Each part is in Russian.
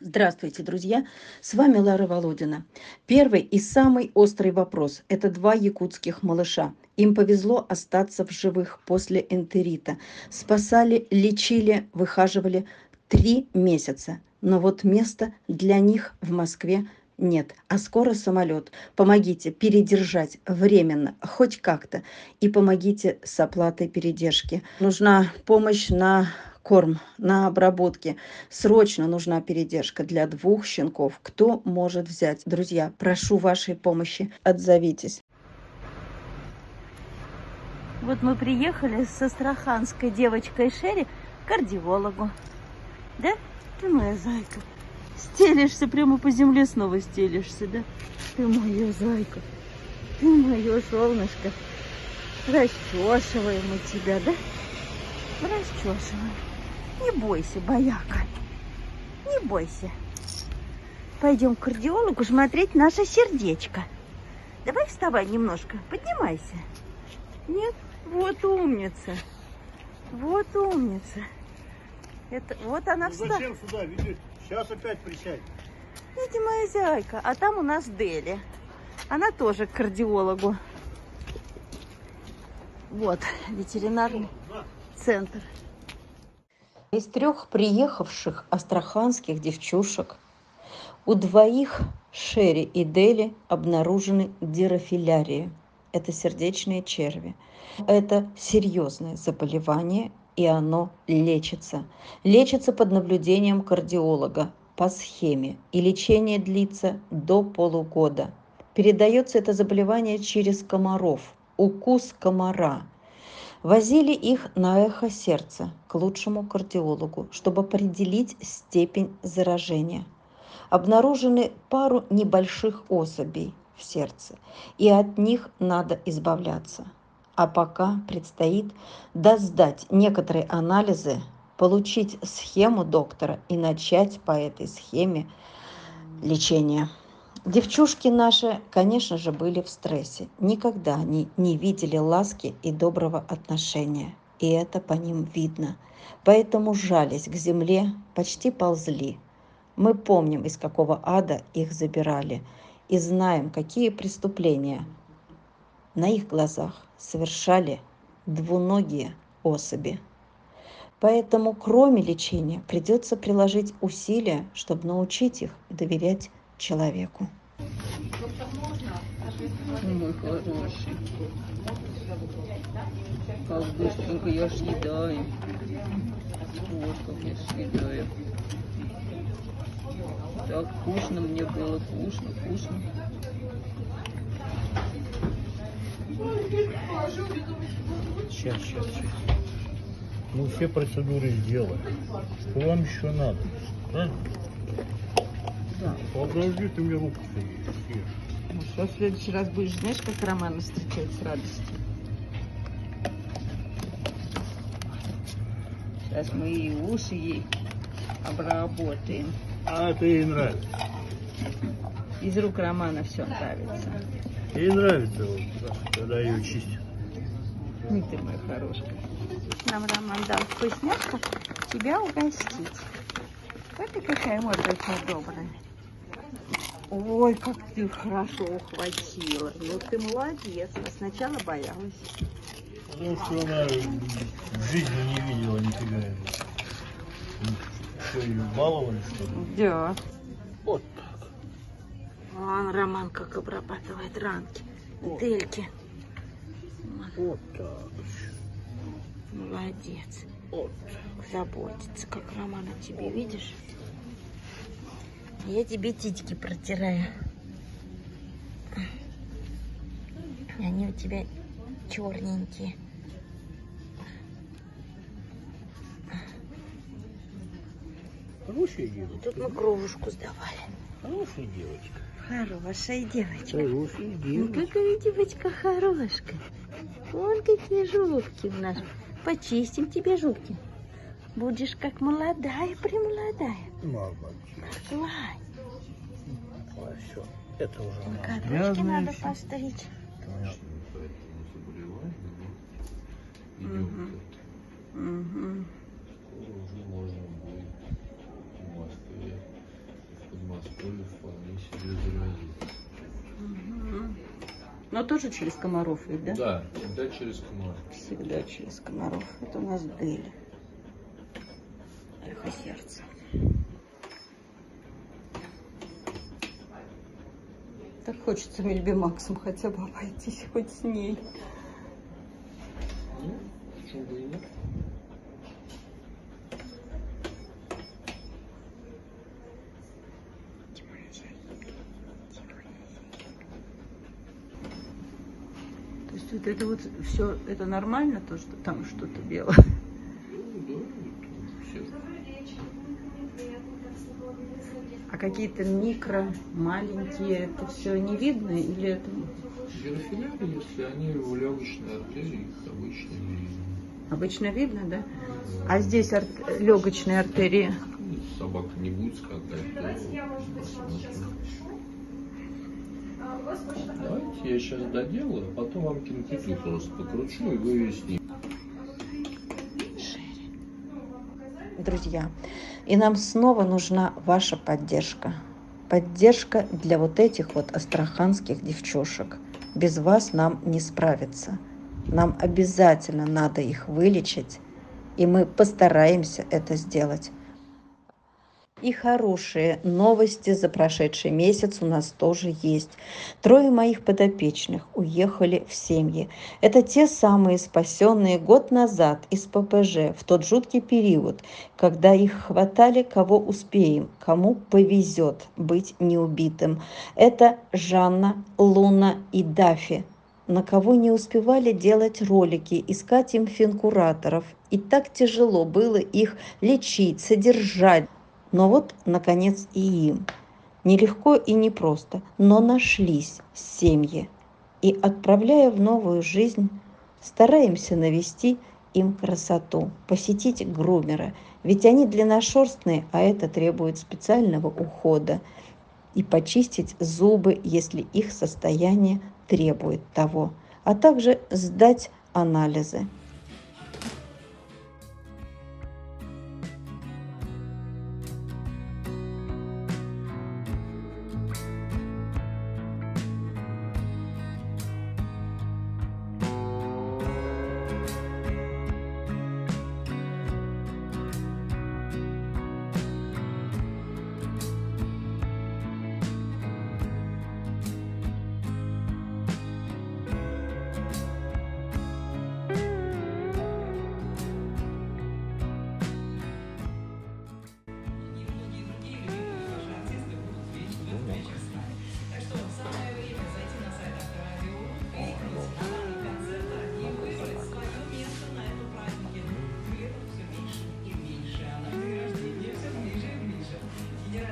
Здравствуйте, друзья! С вами Лара Володина. Первый и самый острый вопрос– это два якутских малыша. Им повезло остаться в живых после энтерита. Спасали, лечили, выхаживали 3 месяца. Но вот места для них в Москве нет. А скоро самолет. Помогите передержать временно, хоть как-то. И помогите с оплатой передержки. Нужна помощь на корм, на обработки. Срочно нужна передержка для 2 щенков. Кто может взять? Друзья, прошу вашей помощи. Отзовитесь. Вот мы приехали с астраханской девочкой Шерри к кардиологу. Да? Ты моя зайка. Стелишься прямо по земле, снова стелишься, да? Ты моя зайка. Ты мое солнышко. Расчесываем мы тебя, да? Расчесываем. Не бойся, бояка. Не бойся. Пойдем к кардиологу смотреть наше сердечко. Давай вставай немножко, поднимайся. Нет? Вот умница. Вот умница. Это, вот она встала. Зачем сюда, видишь? Сейчас опять присядь. Иди, моя зайка. А там у нас Дели. Она тоже к кардиологу. Вот, ветеринарный центр. Из 3 приехавших астраханских девчушек у 2 Шерри и Дели обнаружены дирофилярии. Это сердечные черви. Это серьезное заболевание, и оно лечится. Лечится под наблюдением кардиолога по схеме, и лечение длится до полугода. Передается это заболевание через комаров, укус комара. Возили их на эхо сердца к лучшему кардиологу, чтобы определить степень заражения. Обнаружены пару небольших особей в сердце, и от них надо избавляться. А пока предстоит сдать некоторые анализы, получить схему доктора и начать по этой схеме лечение. Девчушки наши, конечно же, были в стрессе. Никогда они не видели ласки и доброго отношения. И это по ним видно. Поэтому жались к земле, почти ползли. Мы помним, из какого ада их забирали, и знаем, какие преступления на их глазах совершали двуногие особи. Поэтому, кроме лечения, придется приложить усилия, чтобы научить их доверять человеку. Мой хороший. Как быстренько я съедаю. Вот как я съедаю. Так вкусно мне было, вкусно. Сейчас. Мы все процедуры сделали. Что вам еще надо? А? Да. Подожди, ты мне руку съешь. Ну что, в следующий раз будешь, знаешь, как Романа встречать с радостью? Сейчас мы и уши ей обработаем. А это ей нравится. Из рук Романа все нравится. Ей нравится, вот, когда ее чистят. Ну ты моя хорошая. Нам Роман дал вкусняшку тебя угостить. Вот ты какая мордочка добрая. Ой, как ты хорошо ухватила. Ну ты молодец. А сначала боялась. Потому что она в жизни не видела нифига. Что, ее баловали, что ли? Да. Вот так. Вон Роман как обрабатывает ранки. Вот. Дельки. Вот так. Молодец. Вот. Заботится, как Роман о тебе, видишь? Я тебе титьки протираю. Они у тебя черненькие. Хорошая девочка. Тут мы кровушку сдавали. Хорошая девочка. Хорошая девочка. Хорошая Ну девочка. какая девочка хорошка. Вон какие зубки у нас. Почистим тебе зубки. Будешь как молодая, премолодая. Молодец. Гладь. А, все. Это уже у нас Кадушки грязное надо всё. постричь. Угу. то ли вполне себе заразиться. Но тоже через комаров ведь, да? Да, всегда через комар. Всегда через комаров. Это у нас Дели. Эхо сердца. Так хочется Мельбимаксом хотя бы обойтись хоть с ней. Ну, почему бы и нет? То есть вот это вот все, это нормально, то, что там что-то белое? Ну, да, все. А какие-то микро, маленькие, это все не видно или это... Дирофиляры, если они в легочной артерии, их обычно не видно. Обычно видно, да? А здесь легочные артерии? Ну, собака не будет скакать, то посмотрим. Давайте я сейчас доделаю, а потом вам кинокиту просто покручу и выясним. Друзья, и нам снова нужна ваша поддержка. Поддержка для вот этих вот астраханских девчушек. Без вас нам не справиться. Нам обязательно надо их вылечить, и мы постараемся это сделать. И хорошие новости за прошедший месяц у нас тоже есть. 3 моих подопечных уехали в семьи. Это те самые спасенные год назад из ППЖ, в тот жуткий период, когда их хватали, кого успеем, кому повезет быть неубитым. Это Жанна, Луна и Дафи. На кого не успевали делать ролики, искать им финкураторов. И так тяжело было их лечить, содержать. Но вот, наконец, и им. Нелегко и непросто, но нашлись семьи. И, отправляя в новую жизнь, стараемся навести им красоту, посетить грумера. Ведь они длинношерстные, а это требует специального ухода. И почистить зубы, если их состояние требует того. А также сдать анализы.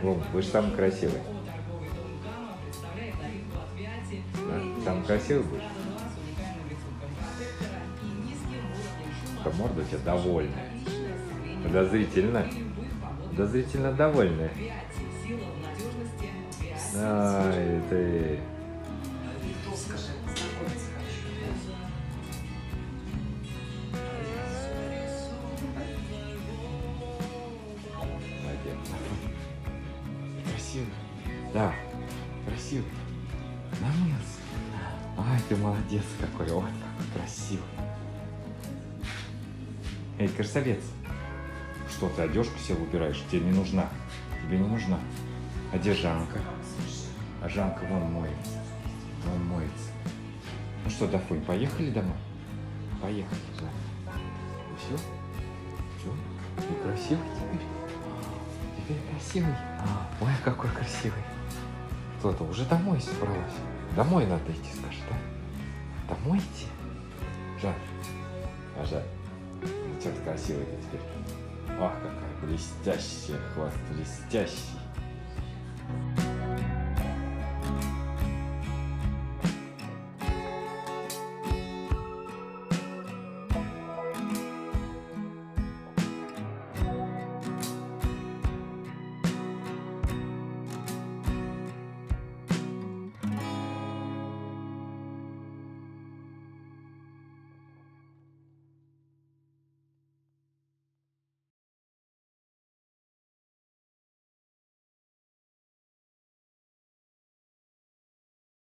Вов, вы же самый красивый. Да? Самый красивый будешь? Что морда у тебя довольная. Подозрительно довольная. Ай, ты... Красивый. Да, красивый. Намылся. Ай, ты молодец какой. Вот какой красивый. Эй, красавец. Что ты одежку себе выбираешь? Тебе не нужна. Тебе не нужна. А где Жанка? А Жанка вон моется. Вон моется. Ну что, Дафунь, поехали домой? Поехали, да. Все? Все? Ты красивый теперь? Теперь красивый? Ой, какой красивый. Кто-то уже домой собралась. Домой надо идти, скажет, да? Домой идти? Жан. А Жан, что ты красивый теперь? Ах, какая блестящая, хвост блестящий.